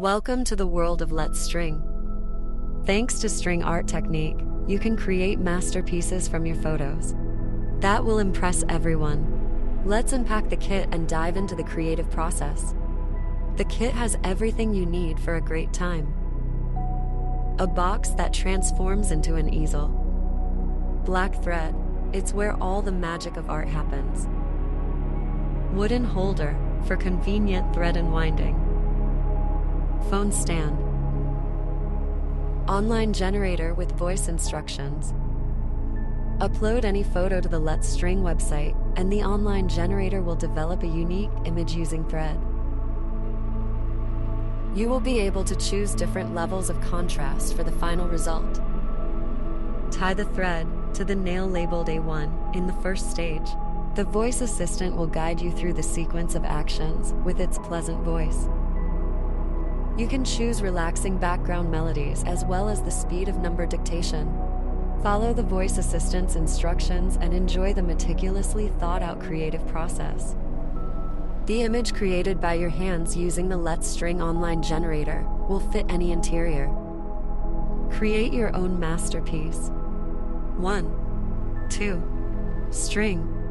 Welcome to the world of Let's String. Thanks to String Art Technique, you can create masterpieces from your photos. That will impress everyone. Let's unpack the kit and dive into the creative process. The kit has everything you need for a great time. A box that transforms into an easel. Black thread, it's where all the magic of art happens. Wooden holder for convenient thread unwinding. Phone stand. Online generator with voice instructions. Upload any photo to the Let's String website, and the online generator will develop a unique image using thread. You will be able to choose different levels of contrast for the final result. Tie the thread to the nail labeled A1 in the first stage. The voice assistant will guide you through the sequence of actions with its pleasant voice. You can choose relaxing background melodies as well as the speed of number dictation. Follow the voice assistant's instructions and enjoy the meticulously thought-out creative process. The image created by your hands using the Let's String online generator will fit any interior. Create your own masterpiece. 1, 2, string.